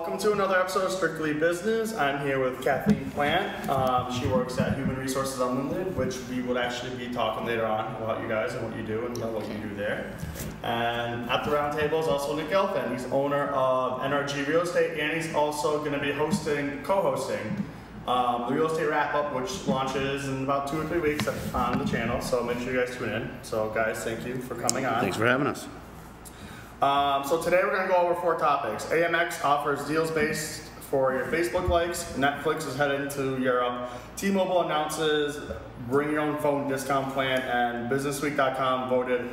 Welcome to another episode of Strictly Business. I'm here with Kathleen Plant. She works at Human Resources Unlimited, which we will actually be talking later on about you guys and what you do and what you do there. And at the round table is also Nick Gelfand. He's owner of NRG Real Estate, and he's also going to be co-hosting the Real Estate Wrap-Up, which launches in about 2 or 3 weeks on the channel. So make sure you guys tune in. So guys, thank you for coming on. Thanks for having us. So today we're going to go over 4 topics. AMX offers deals based for your Facebook likes. Netflix is headed to Europe. T-Mobile announces bring your own phone discount plan, and BusinessWeek.com voted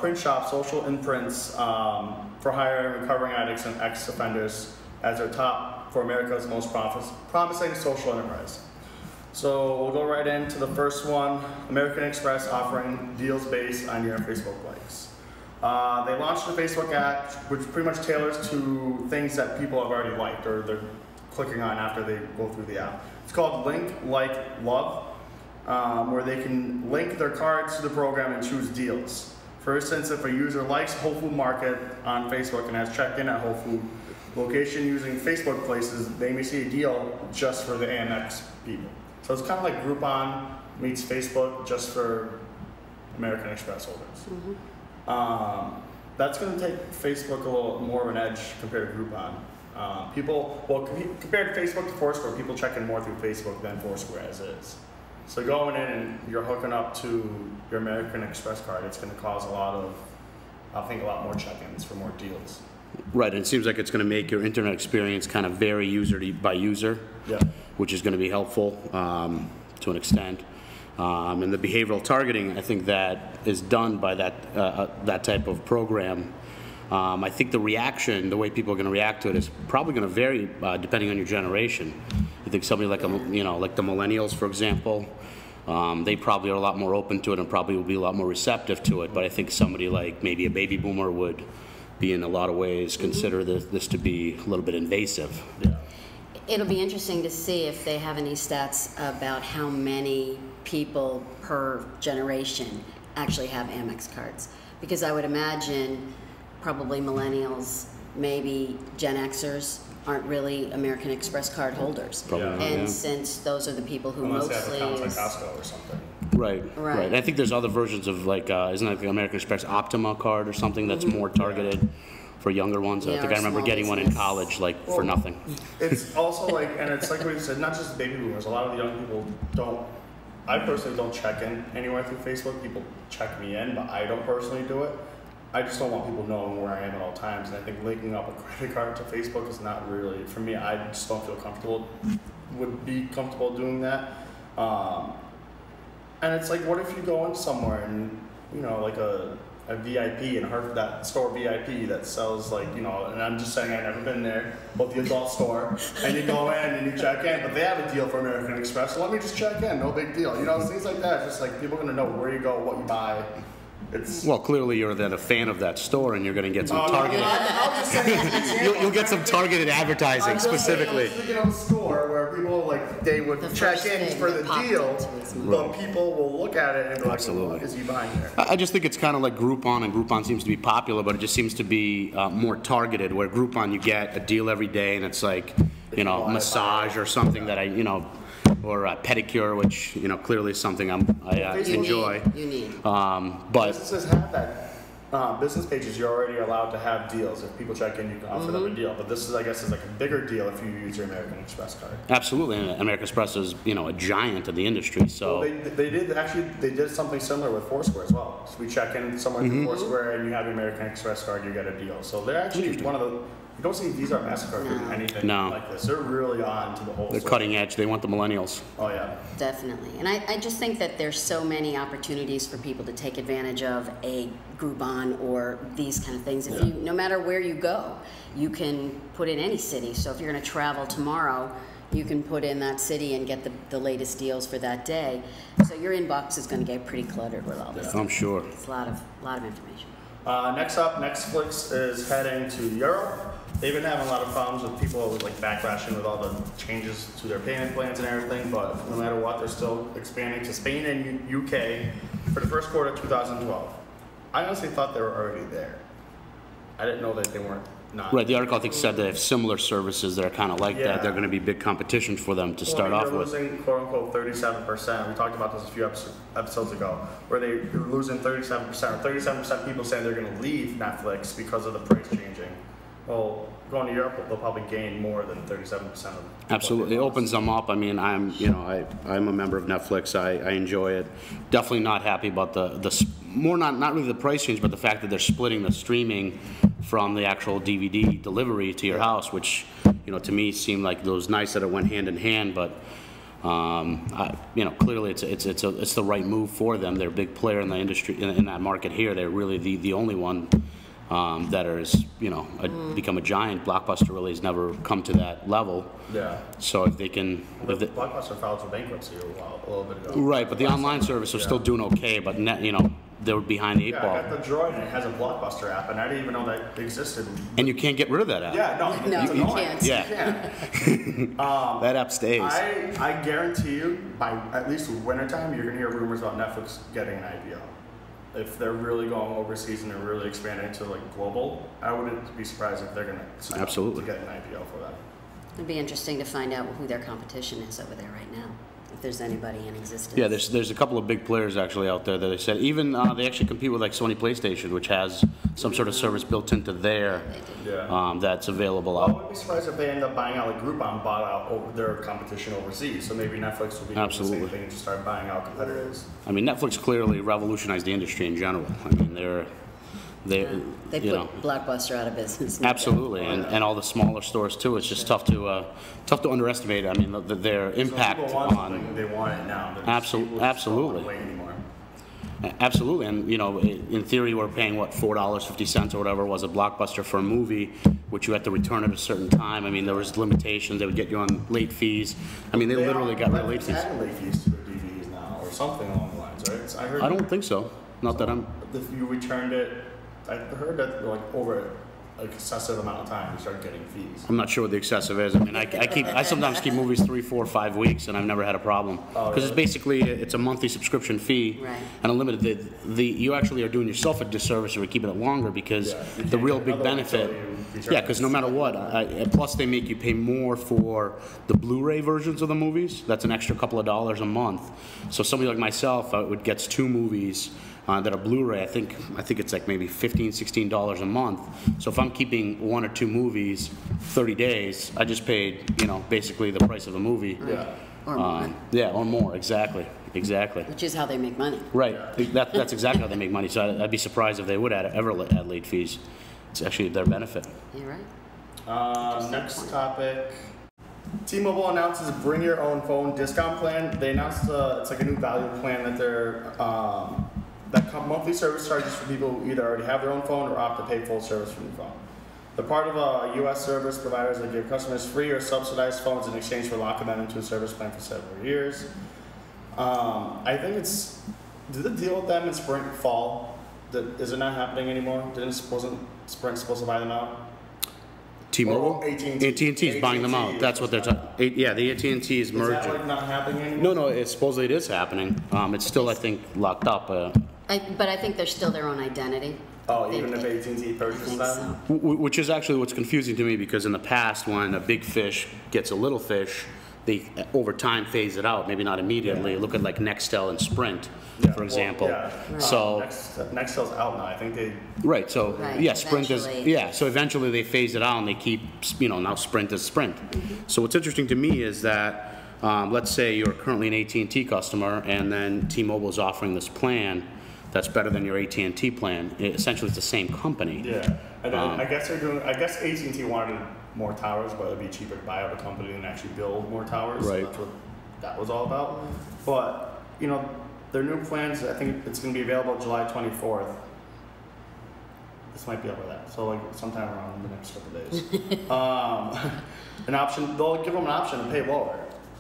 Print Shop Social Imprints for hiring recovering addicts and ex-offenders as their top for America's most promising social enterprise. So we'll go right into the first one. American Express offering deals based on your Facebook likes. They launched the Facebook app, which pretty much tailors to things that people have already liked or they're clicking on after they go through the app. It's called Link, Like, Love, where they can link their cards to the program and choose deals. For instance, if a user likes Whole Food Market on Facebook and has checked in at Whole Food location using Facebook Places, they may see a deal just for the AMX people. So it's kind of like Groupon meets Facebook just for American Express holders. Mm-hmm. That's going to take Facebook a little more of an edge compared to Groupon. Compared to Facebook to Foursquare, people check in more through Facebook than Foursquare as is. So going in and you're hooking up to your American Express card, it's going to cause a lot more check-ins for more deals. Right, and it seems like it's going to make your internet experience kind of vary user by user, yeah, which is going to be helpful to an extent. And the behavioral targeting, I think that is done by that type of program. I think the way people are going to react to it is probably going to vary depending on your generation. I think somebody like like the millennials, for example, they probably are a lot more open to it and probably will be a lot more receptive to it. But I think somebody like maybe a baby boomer would be in a lot of ways consider this to be a little bit invasive. Yeah. It'll be interesting to see if they have any stats about how many people per generation actually have Amex cards. Because I would imagine probably millennials, maybe Gen Xers aren't really American Express card holders. Probably not, and yeah. Since those are the people who unless mostly they have accounts like Costco or something. Right. And I think there's other versions of isn't it the American Express Optima card or something that's more targeted for younger ones? Yeah, I think I remember getting one in college for nothing. It's also and it's like what you said, not just baby boomers. A lot of the young people don't. I personally don't check in anywhere through Facebook. People check me in, but I don't personally do it. I just don't want people knowing where I am at all times. And I think linking up a credit card to Facebook is not really, for me, I just don't feel would be comfortable doing that. And it's like, what if you go in somewhere and, like a VIP and that store VIP that sells and I'm just saying I've never been there, but the adult store, and you go in and you check in, but they have a deal for American Express, so let me just check in, no big deal. Things like that, just like people are going to know where you go, what you buy. Well, clearly you're then a fan of that store, and you're going to get some targeted. You'll get some targeted advertising specifically. Speaking of a store where people they would check in for the deal, but people will look at it and go, absolutely, what is he buying here? I just think it's kind of like Groupon, and Groupon seems to be popular, but it just seems to be more targeted. Where Groupon, you get a deal every day, and it's like massage or something that or a pedicure, which clearly is something I enjoy. You need. But businesses have that. Business pages, you're already allowed to have deals. If people check in, you can offer them a deal. But this is, I guess, is like a bigger deal if you use your American Express card. Absolutely, and American Express is a giant in the industry. So they did something similar with Foursquare as well. So we check in somewhere through Foursquare, and you have your American Express card, you get a deal. So they're actually one of the. You don't see Visa or MasterCard doing anything like this. They're really on to the whole. They're cutting edge. They want the millennials. Oh, yeah. Definitely. And I just think that there's so many opportunities for people to take advantage of a Groupon or these kind of things. If no matter where you go, you can put in any city. So if you're going to travel tomorrow, you can put in that city and get the latest deals for that day. So your inbox is going to get pretty cluttered with all this. I'm sure. It's a lot of information. Next up, Netflix is heading to Europe. They've been having a lot of problems with people backlashing with all the changes to their payment plans and everything, but no matter what, they're still expanding to Spain and UK for the first quarter of 2012. I honestly thought they were already there. I didn't know that they weren't not. Right, the article I think said they have similar services that are kind of like Yeah. that. They're going to be big competition for them to start off they're with. losing quote unquote 37%. We talked about this a few episodes ago, where they're losing 37%. 37% people saying they're going to leave Netflix because of the price changing. Well, going to Europe, they'll probably gain more than 37% of. Absolutely, it opens them up. I mean, I'm a member of Netflix. I enjoy it. Definitely not happy about not really the price change, but the fact that they're splitting the streaming from the actual DVD delivery to your house, which to me seemed like it was nice that it went hand in hand, but. Clearly it's the right move for them. They're a big player in the industry in that market here. They're really the only one that is become a giant. Blockbuster really has never come to that level. Yeah. So if they can, Blockbuster filed for bankruptcy a little bit ago. right, but the online service was still doing okay. But they were behind the eight Yeah, ball, I got the Droid and it has a Blockbuster app, and I didn't even know that existed. and you can't get rid of that app. Yeah, no, it's you annoying. can't. Yeah, that app stays. I guarantee you, by at least wintertime, you're gonna hear rumors about Netflix getting an IPO. If they're really going overseas and they're really expanding to like global, I wouldn't be surprised if they're gonna sign up Absolutely. to get an IPO for that. It'd be interesting to find out who their competition is over there right now, if there's anybody in existence. Yeah, there's a couple of big players actually out there that they said even they actually compete with like Sony PlayStation, which has some sort of service built into their Yeah. that's available I out. wouldn't be surprised if they end up buying out like Groupon bought out their competition overseas. So maybe Netflix will be doing the Absolutely. same thing and just start buying out competitors. I mean, Netflix clearly revolutionized the industry in general. I mean, they They put Blockbuster out of business. no doubt. absolutely, and all the smaller stores too. It's just tough to underestimate. I mean, their impact so people want on. something, they want it now. They're just- Absolutely, people just don't absolutely. wanna wait anymore. Absolutely, and in theory, we're paying what $4.50 or whatever it was a Blockbuster for a movie, which you had to return at a certain time. I mean, there was limitations. They would get you on late fees. I mean, they literally got rid of late fees. Adding late fees to their DVDs now, or something along the lines, right? I heard. I don't think so. Not that I'm. If you returned it, I heard that like over an excessive amount of time, you start getting fees. I'm not sure what the excessive is. I mean, I sometimes keep movies 3, 4, 5 weeks, and I've never had a problem because it's basically it's a monthly subscription fee Right. and unlimited. You actually are doing yourself a disservice if you're keeping it longer because Yeah, you the can't real get big another one benefit. until you return Yeah, it. because no matter what, plus they make you pay more for the Blu-ray versions of the movies. That's an extra couple of dollars a month. So somebody like myself would gets 2 movies. That are Blu-ray, I think it's like maybe $15, $16 a month. So if I'm keeping 1 or 2 movies, 30 days, I just paid, basically the price of a movie. Yeah. Or more, Yeah, or more, exactly. which is how they make money. Right, that's exactly how they make money. So I'd be surprised if they would ever add late fees. It's actually their benefit. You're right. Next topic. T-Mobile announces bring your own phone discount plan. They announced it's like a new value plan that they're monthly service charges for people who either already have their own phone or opt to pay full service for your phone. They're part of U.S. service providers that give customers free or subsidized phones in exchange for locking them into a service plan for several years. I think did the deal with them in fall? Is it not happening anymore? Wasn't Sprint supposed to buy them out? T-Mobile? Or AT&T. AT&T is buying them out. That's what they're talking. Yeah, the AT&T is Is that merging. like not happening anymore? No, supposedly it is happening. It's still, I think, locked up. But I think they're still their own identity. Oh, even if AT&T I purchases think them? so. Which is actually what's confusing to me because in the past, when a big fish gets a little fish, they over time phase it out. Maybe not immediately. Yeah. Look at like Nextel and Sprint, Yeah, for example. Well, yeah. So Nextel's out now. I think they. right. So Right, yeah, Sprint is eventually. yeah. So eventually they phase it out and they keep now Sprint is Sprint. So what's interesting to me is that let's say you're currently an AT&T customer and then T-Mobile is offering this plan that's better than your AT&T plan. Essentially, it's the same company. Yeah, and then I guess they're doing. I guess AT&T wanted more towers, but it'd be cheaper to buy out a company than actually build more towers. Right. So that's what that was all about. But their new plans. I think it's going to be available July 24th. This might be over that. So like sometime around the next couple of days. An option. They'll give them an option to pay lower.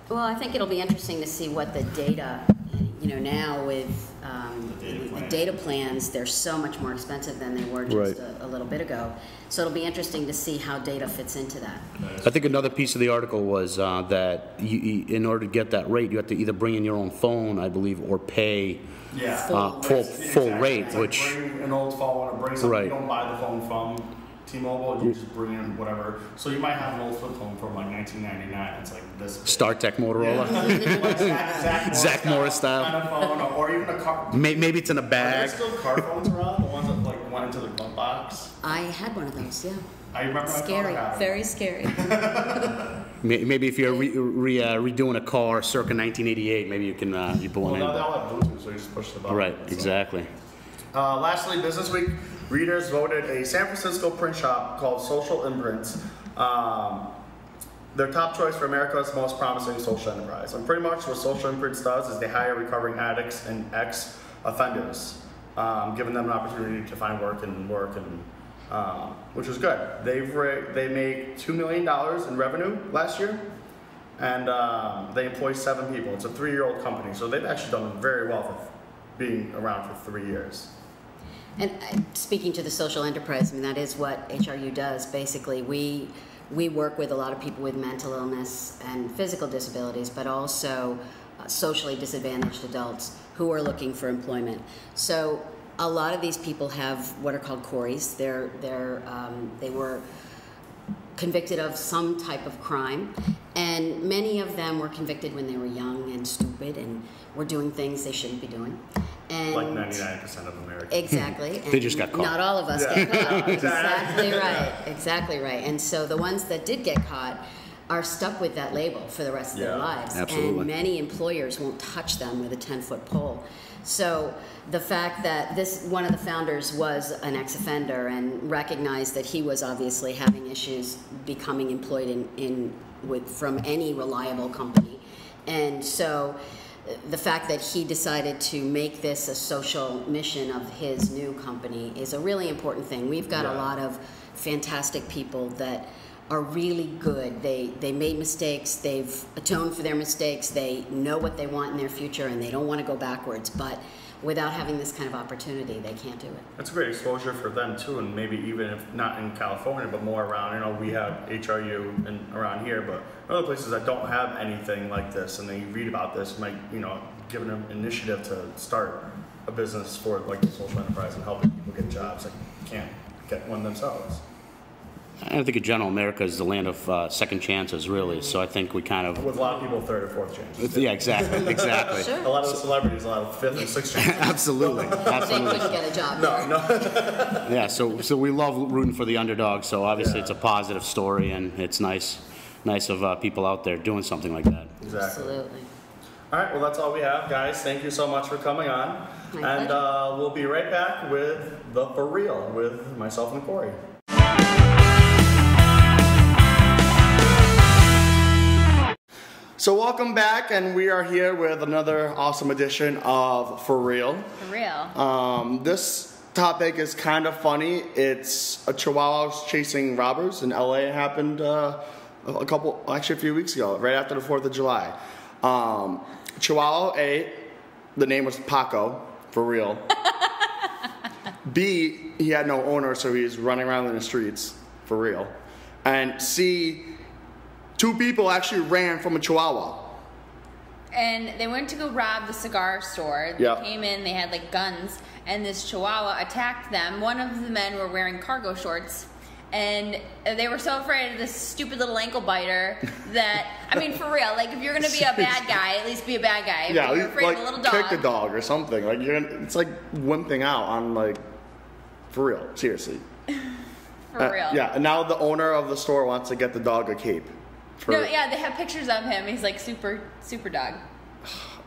Well, I think it'll be interesting to see what the data, now with the data plans, they're so much more expensive than they were just a little bit ago. So it'll be interesting to see how data fits into that. I think another piece of the article was that in order to get that rate, you have to either bring in your own phone, I believe, or pay Yeah. full Exactly. rate, It's like which bring an old phone or bring something Right. you don't buy the phone from. T-Mobile, you just bring in whatever. So you might have an old flip phone from like 1999. It's like this. StarTech Motorola. Yeah. Zach Morris style. Kind of phone, or even a car. Maybe it's in a Are there bag. still car phones around? The ones that like went into the glove box? I had one of those, yeah. I remember my Scary, father had very scary. Maybe if you're redoing a car circa 1988, maybe you can you put Well, one now in. they all have Bluetooth, so you just push the button. Right, So. exactly. Lastly, Business Week readers voted a San Francisco print shop called Social Imprints their top choice for America's most promising social enterprise. And pretty much what Social Imprints does is they hire recovering addicts and ex-offenders, giving them an opportunity to find work, which is good. They made $2 million in revenue last year, and they employ 7 people. It's a 3-year-old company, so they've actually done very well for being around for 3 years. And speaking to the social enterprise, I mean, that is what HRU does. Basically, we work with a lot of people with mental illness and physical disabilities, but also socially disadvantaged adults who are looking for employment. So a lot of these people have what are called CORIs. They were convicted of some type of crime, and many of them were convicted when they were young and stupid and were doing things they shouldn't be doing. And Like 99% of Americans. exactly. They just got caught. Not all of us get caught. Exactly right. Exactly right. And so the ones that did get caught are stuck with that label for the rest of their lives. Absolutely. And many employers won't touch them with a 10-foot pole. So the fact that one of the founders was an ex-offender and recognized that he was obviously having issues becoming employed from any reliable company. And so the fact that he decided to make this a social mission of his new company is a really important thing. We've got a lot of fantastic people that are really good. They made mistakes, they've atoned for their mistakes, they know what they want in their future, and they don't want to go backwards, but without having this kind of opportunity, they can't do it. That's a great exposure for them too, and maybe even if not in California, but more around, we have HRU and around here, but other places that don't have anything like this, and they read about this, might, give them an initiative to start a business for like the social enterprise and helping people get jobs that can't get one themselves. I think in general, America is the land of second chances, really. So I think we kind of. With a lot of people, 3rd or 4th chances. Yeah, exactly. Sure. A lot of the celebrities, a lot of 5th and 6th chances. Absolutely. They couldn't get a job. No. Yeah, so we love rooting for the underdog. So obviously it's a positive story, and it's nice of people out there doing something like that. Exactly. Absolutely. All right, well, that's all we have, guys. Thank you so much for coming on. My And we'll be right back with the For Real with myself and Corey. So welcome back, and we are here with another awesome edition of For Real. For real. This topic is kind of funny. It's a Chihuahua chasing robbers in LA. It happened a few weeks ago, right after the 4th of July. Chihuahua A, the name was Paco, for real. B, he had no owner, so he was running around in the streets, for real. And C, 2 people actually ran from a Chihuahua. And they went to go rob the cigar store. They came in, they had like guns, and this Chihuahua attacked them. One of the men were wearing cargo shorts, and they were so afraid of this stupid little ankle biter that, I mean, for real, like if you're gonna be a bad guy, at least be a bad guy. If you're afraid of a little dog, kick a dog or something. Like it's like wimping out on like, for real, seriously. For real. Yeah, and now the owner of the store wants to get the dog a cape. They have pictures of him. He's like super dog.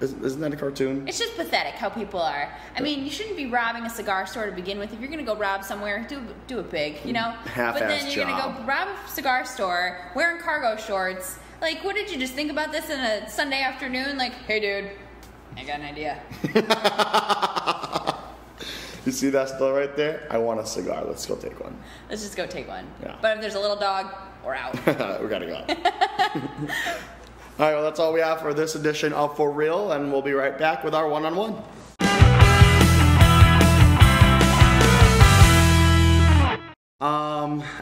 Isn't that a cartoon? It's just pathetic how people are. I mean, you shouldn't be robbing a cigar store to begin with. If you're gonna go rob somewhere, do it big, Half-ass But then you're job. gonna go rob a cigar store wearing cargo shorts. Like, what did you just think about this in a Sunday afternoon? Like, hey, dude, I got an idea. You see that still right there? I want a cigar. Let's go take one. Let's just go take one. Yeah. But if there's a little dog, we're out. We gotta go. All right, well, that's all we have for this edition of For Real, and we'll be right back with our one-on-one.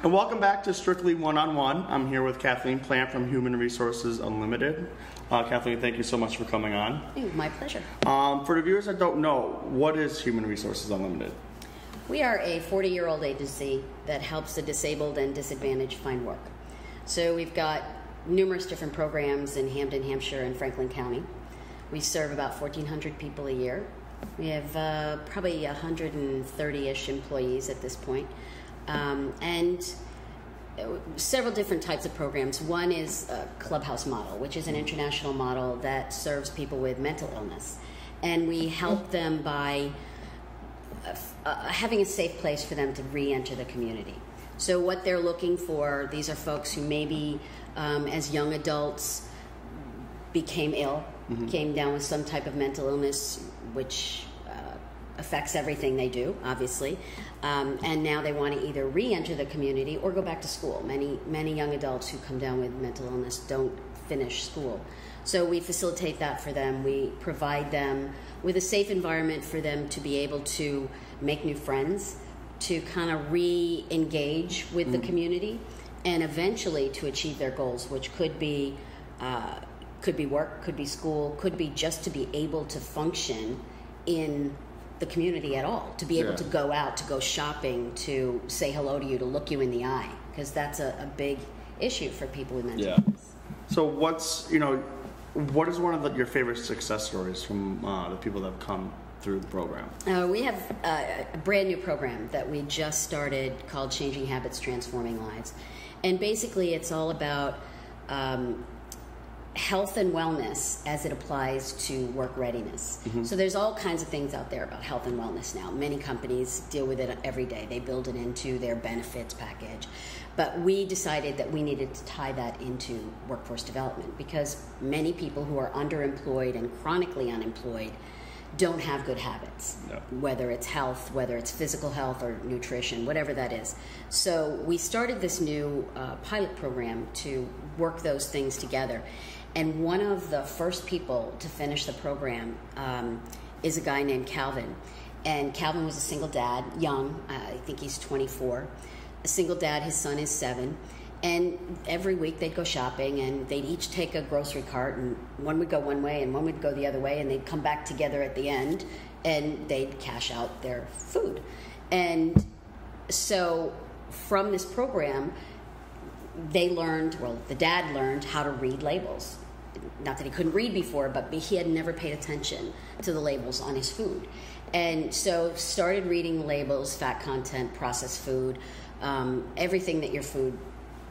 And welcome back to Strictly One-on-One. I'm here with Kathleen Plant from Human Resources Unlimited. Kathleen, thank you so much for coming on. My pleasure. For the viewers that don't know, what is Human Resources Unlimited? We are a 40-year-old agency that helps the disabled and disadvantaged find work. So we've got numerous different programs in Hampden, Hampshire, and Franklin County. We serve about 1,400 people a year. We have probably 130-ish employees at this point. And several different types of programs. One is a Clubhouse model, which is an international model that serves people with mental illness. And we help them by having a safe place for them to re-enter the community. So what they're looking for, these are folks who maybe as young adults became ill, came down with some type of mental illness, which affects everything they do, obviously. And now they want to either re-enter the community or go back to school. Many young adults who come down with mental illness don't finish school. So we facilitate that for them. We provide them with a safe environment for them to be able to make new friends, to kind of re-engage with the community, and eventually to achieve their goals, which could be work, could be school, could be just to be able to function in the community at all, to be able to go out, to go shopping, to say hello to you, to look you in the eye, because that's a big issue for people with mental illness. So what is one of your favorite success stories from the people that have come through the program? We have a brand new program that we just started called Changing Habits, Transforming Lives. And basically it's all about health and wellness as it applies to work readiness. So there's all kinds of things out there about health and wellness now. Many companies deal with it every day. They build it into their benefits package. But we decided that we needed to tie that into workforce development, because many people who are underemployed and chronically unemployed don't have good habits, whether it's health, whether it's physical health or nutrition, whatever that is. So we started this new pilot program to work those things together. And one of the first people to finish the program is a guy named Calvin. And Calvin was a single dad, young, I think he's 24. A single dad, his son is 7. And every week they'd go shopping and they'd each take a grocery cart, and one would go one way and one would go the other way, and they'd come back together at the end and they'd cash out their food. And so from this program, they learned, well, the dad learned how to read labels. Not that he couldn't read before, but he had never paid attention to the labels on his food. And so started reading the labels, fat content, processed food, everything that your food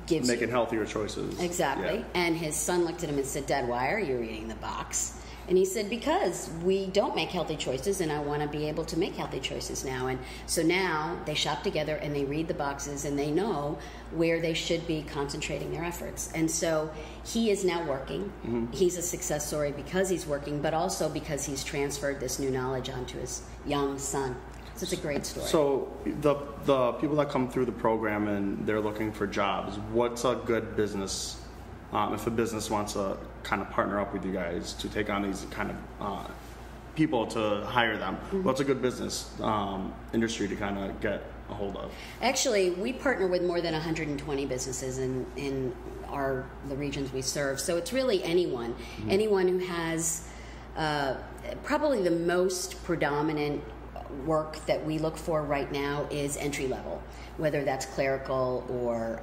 gives Making you. healthier choices. Exactly. Yeah. And his son looked at him and said, "Dad, why are you reading the box?" And he said, "Because we don't make healthy choices, and I want to be able to make healthy choices now." And so now they shop together and they read the boxes and they know where they should be concentrating their efforts. And so he is now working. He's a success story because he's working, but also because he's transferred this new knowledge onto his young son. So it's a great story. So the people that come through the program and they're looking for jobs, what's a good business, if a business wants to kind of partner up with you guys to take on these kind of people to hire them, what's a good business industry to kind of get a hold of? Actually, we partner with more than 120 businesses in the regions we serve. So it's really anyone who has probably the most predominant work that we look for right now is entry level, whether that's clerical or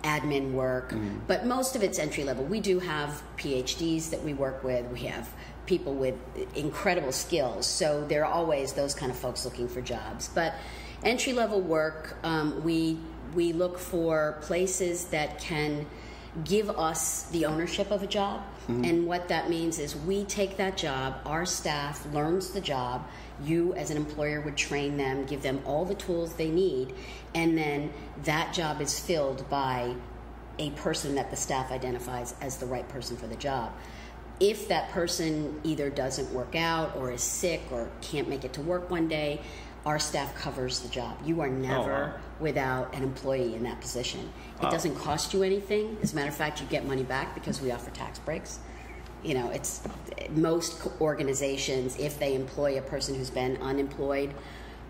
admin work, but most of it's entry level. We do have PhDs that we work with. We have people with incredible skills, so there are always those kind of folks looking for jobs. But entry level work, we look for places that can give us the ownership of a job. And what that means is we take that job, our staff learns the job, you as an employer would train them, give them all the tools they need, and then that job is filled by a person that the staff identifies as the right person for the job. If that person either doesn't work out or is sick or can't make it to work one day, our staff covers the job. You are never without an employee in that position. It doesn't cost you anything. As a matter of fact, you get money back because we offer tax breaks. You know, it's most organizations, if they employ a person who's been unemployed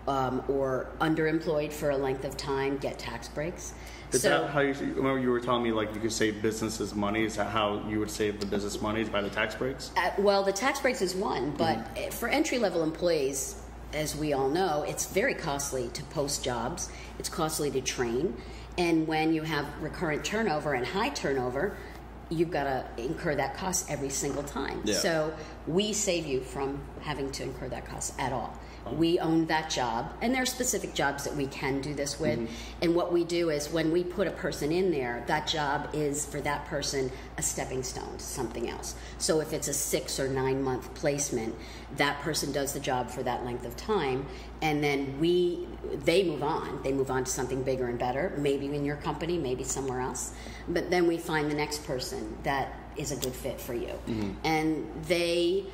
or underemployed for a length of time, get tax breaks. Is that how remember you were telling me like you could save businesses money? Is that how you would save the business money, is by the tax breaks? Well, the tax breaks is one, but for entry-level employees, as we all know, it's very costly to post jobs. It's costly to train. And when you have recurrent turnover and high turnover, you've got to incur that cost every single time. Yeah. So we save you from having to incur that cost at all. We own that job, and there are specific jobs that we can do this with. And what we do is when we put a person in there, that job is for that person a stepping stone to something else. So if it's a 6 or 9 month placement, that person does the job for that length of time, and then they move on. They move on to something bigger and better, maybe in your company, maybe somewhere else. But then we find the next person that is a good fit for you. And they,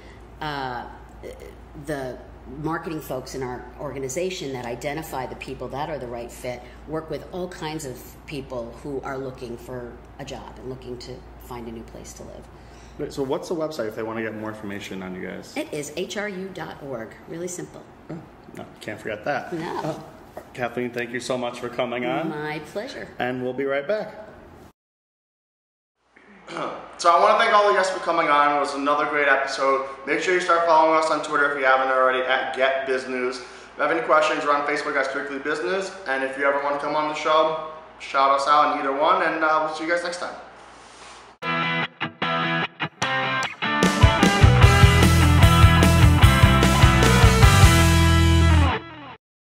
the marketing folks in our organization that identify the people that are the right fit work with all kinds of people who are looking for a job and looking to find a new place to live. Wait, so what's the website if they want to get more information on you guys? It is hru.org. Really simple. Oh, no, can't forget that. No. Kathleen, thank you so much for coming on. My pleasure. And we'll be right back. So I want to thank all the guests for coming on. It was another great episode. Make sure you start following us on Twitter if you haven't already at GetBizNews. If you have any questions, we're on Facebook at Strictly Business. And if you ever want to come on the show, shout us out on either one. And we'll see you guys next time.